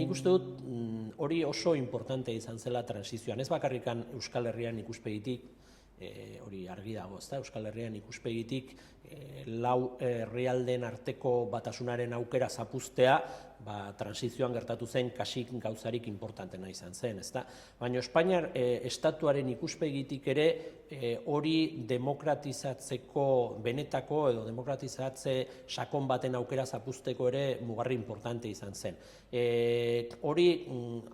nik uste dut hori oso importante izan zela transizioan. Ez bakarrikan Euskal Herrian ikuspegitik, hori argi dago, ezta? Euskal Herrian ikuspegitik lau herrialdeen arteko batasunaren aukera zapuztea, transizioan gertatu zen kasik gauzarik importantena izan zen, ezta? Baina Espainiar estatuaren ikuspegitik ere hori demokratizatzeko benetako edo demokratizatze sakon baten aukera zapuzteko ere mugarri importante izan zen. Hori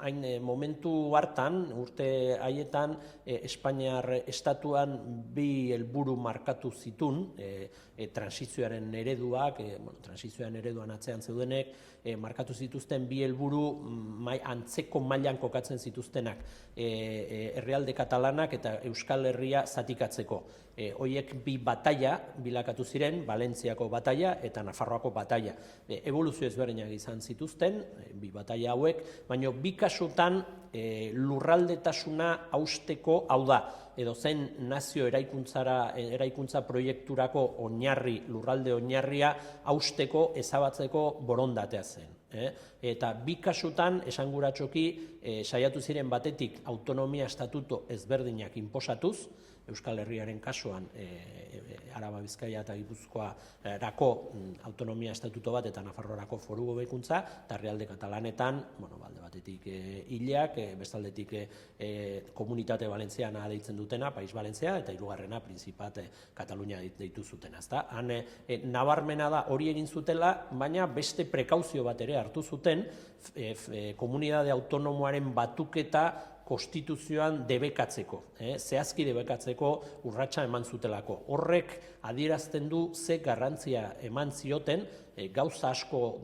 hain momentu hartan, urte haietan, Espainiar estatuan bi helburu markatu zitun, transizioaren ereduak, transizioaren ereduan atzean zeudenek, markatu zituzten bi helburu antzeko mailan kokatzen zituztenak, herrialde katalanak eta Euskal Herria zatikatzeko. Hoiek bi bataila bilakatu ziren, Valentziako bataila eta Nafarroako bataila. Eboluzio ezberdinak izan zituzten, bi bataila hauek, baina bi kasutan lurraldetasuna hausteko, hau da, edo zen nazio eraikuntza proiekturako oinarri, lurralde oinarria hausteko, ezabatzeko borondatea zen. Eta bi kasutan, esanguratxoki, saiatu ziren batetik autonomia estatuto ezberdinak inposatuz, Euskal Herriaren kasuan Araba, Bizkaia eta Gipuzkoarako autonomia estatuto bat eta Nafarroarako foru hobekuntza, eta herrialde katalanetan, alde batetik hileak, bestaldetik komunitate valentziana deitzen dutena, Pais Valentzia, eta hirugarrena Prinzipat Katalunia deitu zutena. Han nabarmena da hori egin zutela, baina beste prekauzio bat ere hartu zuten, komunitate autonomoaren batuketa konstituzioan debekatzeko, zehazki debekatzeko urratsa eman zutelako. Horrek adierazten du ze garrantzia eman zioten, gauza asko,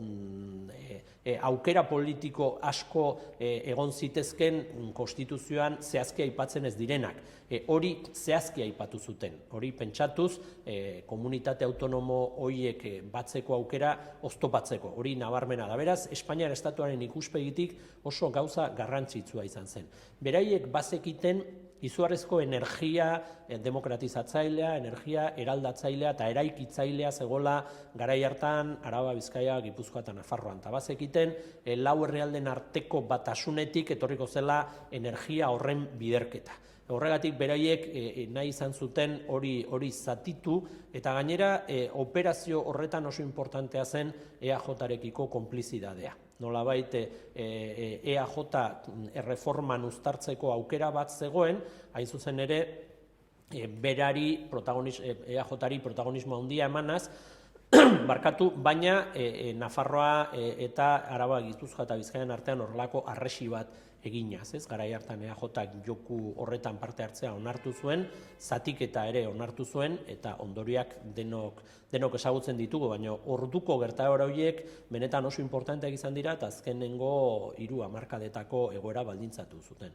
aukera politiko asko egon zitezken konstituzioan zehazki aipatzen ez direnak. Hori zehazki aipatu zuten, hori pentsatuz komunitate autonomo horiek batzeko aukera oztopatzeko, hori nabarmena da. Beraz, Espainiar estatuaren ikuspegitik oso gauza garrantzitsua izan zen. Beraiek bazekiten izugarrizko energia demokratizatzailea, energia eraldatzailea eta eraikitzailea zegoela garai hartan Araba, Bizkaia, Gipuzkoa eta Nafarroan. Eta bazekiten lau herrialden arteko batasunetik etorriko zela energia horren biderketa. Horregatik beraiek nahi izan zuten hori zatitu, eta gainera operazio horretan oso importantea zen EAJ-rekiko konplizidadea. Nolabait EAJ erreforman uztartzeko aukera bat zegoen, hain zuzen ere berari EAJ-ari protagonismo handia emanaz, barkatu, baina Nafarroa eta Araba, Gipuzkoa eta Bizkaian artean horrelako harresi bat eginaz, garai hartan EAJak joku horretan parte hartzea onartu zuen, zatiketa ere onartu zuen, eta ondorioak denok ezagutzen ditugu, baina orduko gertaera horiek benetan oso importanteak izan dira, eta azkenengo 3 hamarkadetako egoera baldintzatu zuten.